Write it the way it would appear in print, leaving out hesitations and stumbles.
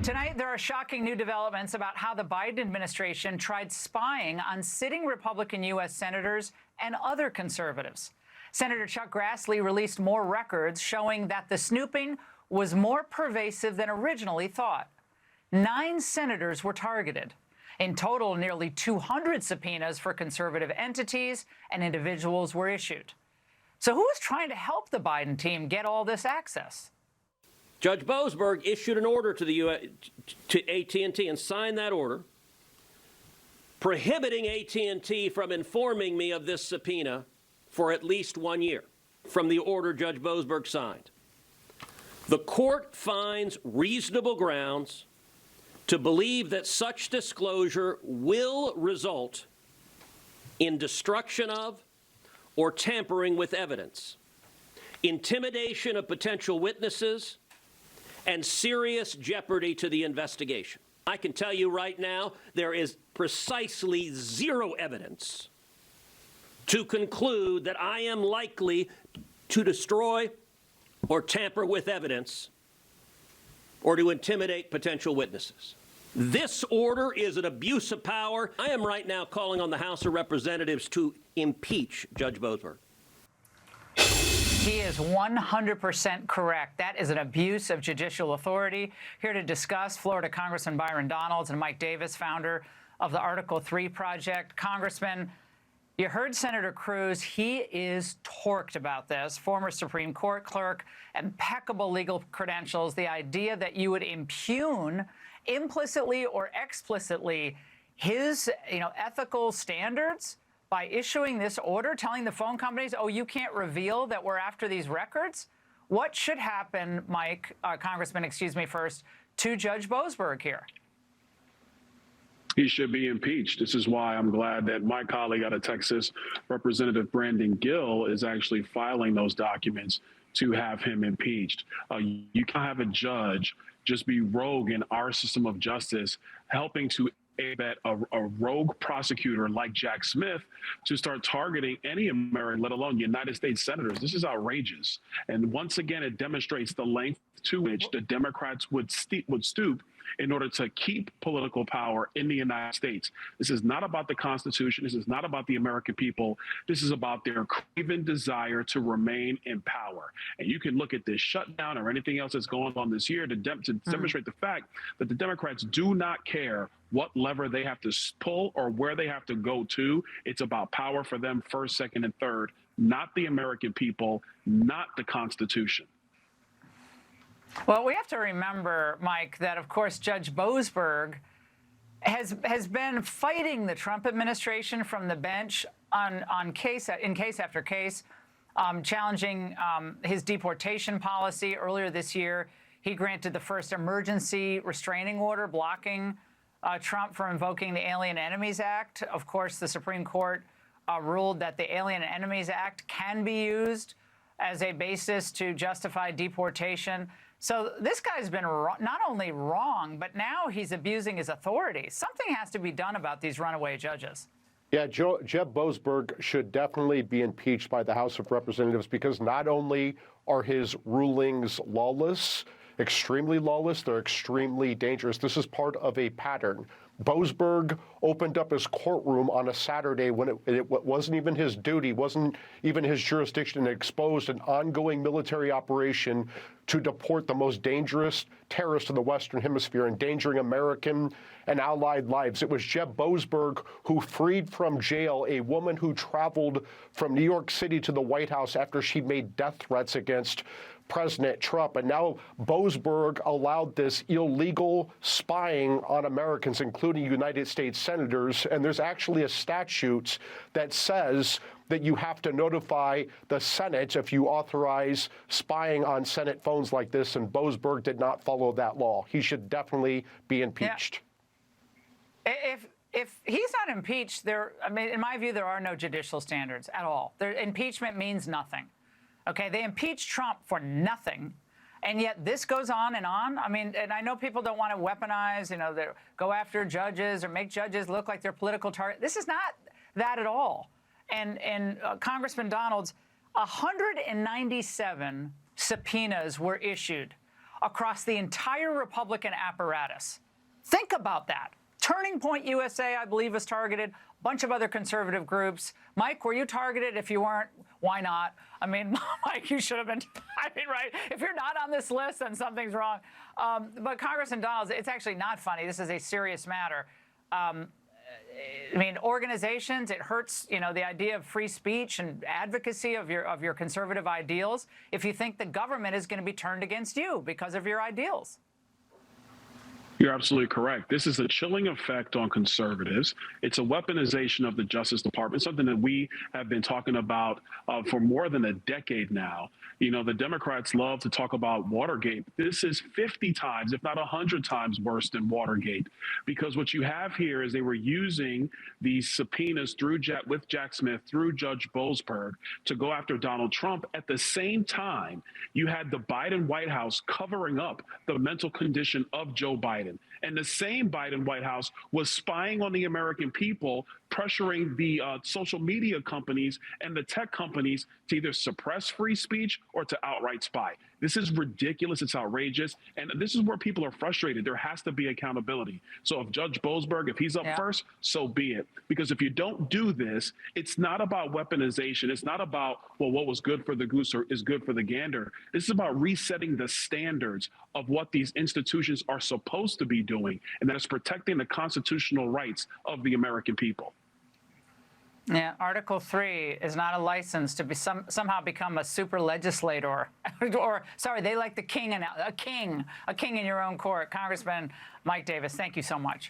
Tonight, there are shocking new developments about how the Biden administration tried spying on sitting Republican U.S. senators and other conservatives. Senator Chuck Grassley released more records showing that the snooping was more pervasive than originally thought. 9 senators were targeted. In total, nearly 200 subpoenas for conservative entities and individuals were issued. So who is trying to help the Biden team get all this access? Judge Boasberg issued an order to AT&T and signed that order prohibiting AT&T from informing me of this subpoena for at least 1 year from the order Judge Boasberg signed. The court finds reasonable grounds to believe that such disclosure will result in destruction of or tampering with evidence, intimidation of potential witnesses, and serious jeopardy to the investigation. I can tell you right now, there is precisely zero evidence to conclude that I am likely to destroy or tamper with evidence or to intimidate potential witnesses. This order is an abuse of power. I am right now calling on the House of Representatives to impeach Judge Boasberg. He is 100% correct. That is an abuse of judicial authority. Here to discuss, Florida Congressman Byron Donalds and Mike Davis, founder of the Article 3 Project. Congressman, you heard Senator Cruz. He is torqued about this. Former Supreme Court clerk, impeccable legal credentials. The idea that you would impugn implicitly or explicitly his, ethical standards by issuing this order, telling the phone companies, oh, you can't reveal that we're after these records? What should happen, Congressman, first, to Judge Boasberg here? He should be impeached. This is why I'm glad that my colleague out of Texas, Representative Brandon Gill, is actually filing those documents to have him impeached. You can't have a judge just be rogue in our system of justice, helping to that a rogue prosecutor like Jack Smith to start targeting any American, let alone United States senators. This is outrageous. And once again, it demonstrates the length to which the Democrats would stoop in order to keep political power in the United States. This is not about the Constitution. This is not about the American people. This is about their craven desire to remain in power. And you can look at this shutdown or anything else that's going on this year to demonstrate the fact that the Democrats do not care what lever they have to pull or where they have to go to. It's about power for them first, second, and third, not the American people, not the Constitution. Well, we have to remember, Mike, that, of course, Judge Boasberg has been fighting the Trump administration from the bench in case after case, challenging his deportation policy. Earlier this year, he granted the first emergency restraining order blocking Trump from invoking the Alien Enemies Act. Of course, the Supreme Court ruled that the Alien Enemies Act can be used as a basis to justify deportation. So this guy's been not only wrong, but now he's abusing his authority. Something has to be done about these runaway judges. Yeah, Jeb Boasberg should definitely be impeached by the House of Representatives because not only are his rulings lawless, extremely lawless, they're extremely dangerous. This is part of a pattern. Boasberg opened up his courtroom on a Saturday when it wasn't even his duty, wasn't even his jurisdiction, and exposed an ongoing military operation to deport the most dangerous terrorists in the Western Hemisphere, endangering American and allied lives. It was Jeb Boasberg who freed from jail a woman who traveled from New York City to the White House after she made death threats against President Trump. And now Boasberg allowed this illegal spying on Americans, including United States senators. And there's actually a statute that says that you have to notify the Senate if you authorize spying on Senate phones like this. And Boasberg did not follow that law. He should definitely be impeached. Yeah. If he's not impeached, in my view, there are no judicial standards at all. Impeachment means nothing. Okay, they impeached Trump for nothing, and yet this goes on and on. I mean, and I know people don't want to weaponize, go after judges or make judges look like they're political targets. This is not that at all. And Congressman Donalds, 197 subpoenas were issued. across the entire Republican apparatus. Think about that. Turning Point USA, I believe, was targeted. A bunch of other conservative groups. Mike, were you targeted? If you weren't, why not? I mean, Mike, you should have been. I mean, right? If you're not on this list, then something's wrong. But Congressman Donalds, it's actually not funny. This is a serious matter. I mean, organizations, it hurts, you know, the idea of free speech and advocacy of your conservative ideals if you think the government is going to be turned against you because of your ideals. You're absolutely correct. This is a chilling effect on conservatives. It's a weaponization of the Justice Department, something that we have been talking about for more than a decade now. You know, the Democrats love to talk about Watergate. This is 50 times, if not 100 times worse than Watergate, because what you have here is they were using these subpoenas with Jack Smith, through Judge Boasberg, to go after Donald Trump. At the same time, you had the Biden White House covering up the mental condition of Joe Biden. And the same Biden White House was spying on the American people, pressuring the social media companies and the tech companies to either suppress free speech or to outright spy. This is ridiculous. It's outrageous. And this is where people are frustrated. There has to be accountability. So if Judge Boasberg, if he's up first, so be it. Because if you don't do this, it's not about weaponization. It's not about, well, what was good for the goose is good for the gander. This is about resetting the standards of what these institutions are supposed to be doing. And that is protecting the constitutional rights of the American people. Yeah, Article 3 is not a license to be somehow become a super legislator, or sorry, they like the king and a king in your own court. Congressman Mike Davis, thank you so much.